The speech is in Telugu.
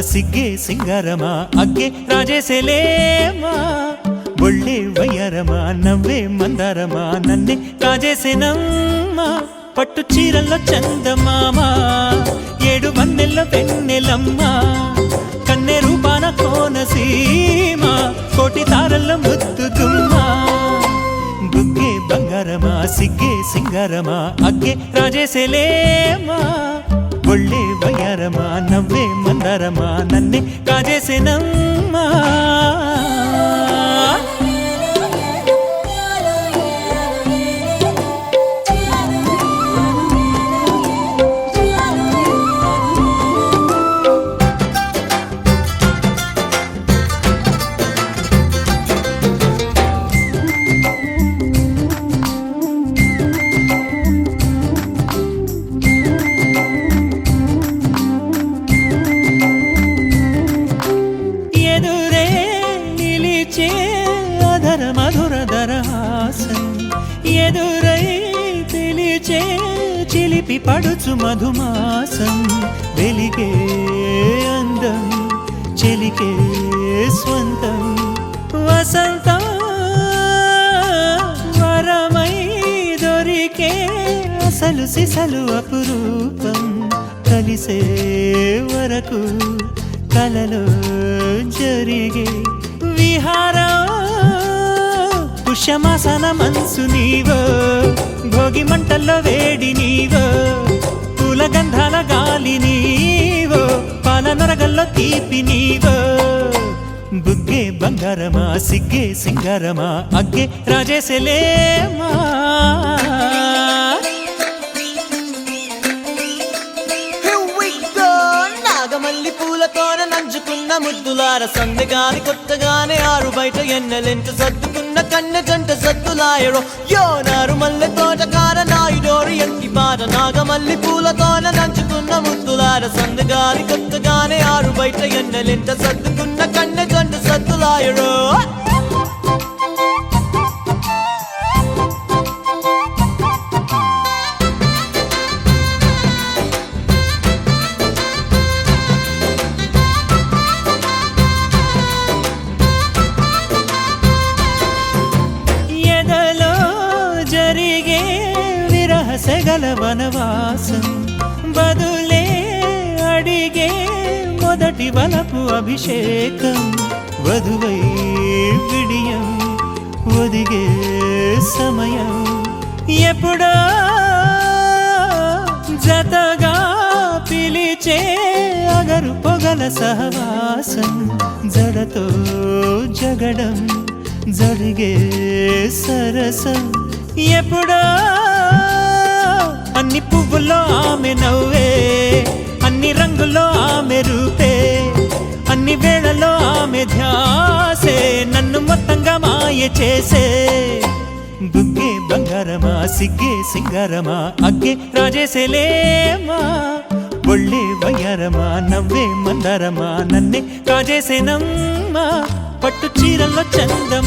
సిగ్గే సింగారమా అగ్గే రాజేసేలేమా ఒళ్ళే వయ్యారమా నవ్వే మందారమా నన్నే కాజేసేనమ్మా పట్టు చీరల్లో చందమామా ఏడు వన్నెల్లో వెన్నెలమ్మా కన్నె రూపాన కోనసీమ కోటి తారల్లో ముద్దుగుమ్మా బుగ్గే బంగారమా సిగ్గే సింగారమా అగ్గే రాజేసేలేమా ఒళ్ళే వయ్యారమా నవ్వే మందారమా నన్నే కాజేసేనమ్మా మధురధరహాసం ఎదురై పిలిచే చిలిపి పడుచు మధుమాసం వెలిగే అందం చెలికే స్వంతం వసంతం వరమై దొరికే అసలు సిసలు అపురూపం కలిసే వరకు కలలో జరిగే విహారం పుష్యమాసన మనసు నీవో భోగి మంటల్లో వేడి నీవో పూల గంధాల గాలి నీవో పాల నొరగల్లో తీపి నీవో బుగ్గే బంగారమా సిగ్గే సింగారమా అగ్గే రాజేసేలేమా నాగమల్లి పూలతోన నంచుకున్న ముద్దులార సందెగాని కొత్తగానే ఆరు బయట ఎన్నెలెంట సర్దుకున్న కన్నె జంట సద్దులాయరో యోనారు మల్లె తోటకార నాయుడోరు ఎంటి బాట నాగమల్లి పూలతోన నంచుకున్న ముద్దులార సందెగాని కొత్తగానే ఆరు బయట ఎన్నెలెంట సర్దుకున్న కన్నె జంట సద్దులాయరో సెగల వనవాసం బదులే అడిగే మొదటి వలపు అభిషేకం వధువై విడియం ఒదిగే సమయం ఎప్పుడో జతగా పిలిచే అగరు పొగల సహవాసం జడతో జగడం జరిగే సరసం ఎప్పుడో అన్ని పువ్వుల్లో ఆమె నవ్వే అన్ని రంగుల్లో ఆమె రూపే అన్ని వేళల్లో ఆమె ధ్యాసే నన్ను మొత్తంగా మాయ చేసే బుగ్గే బంగారమా సిగ్గే సింగారమా అగ్గే రాజేసేలేమా ఒళ్ళే వయ్యారమా నవ్వే మందారమా నన్నే కాజేసేనమ్మా పట్టు చీరల్లో చందం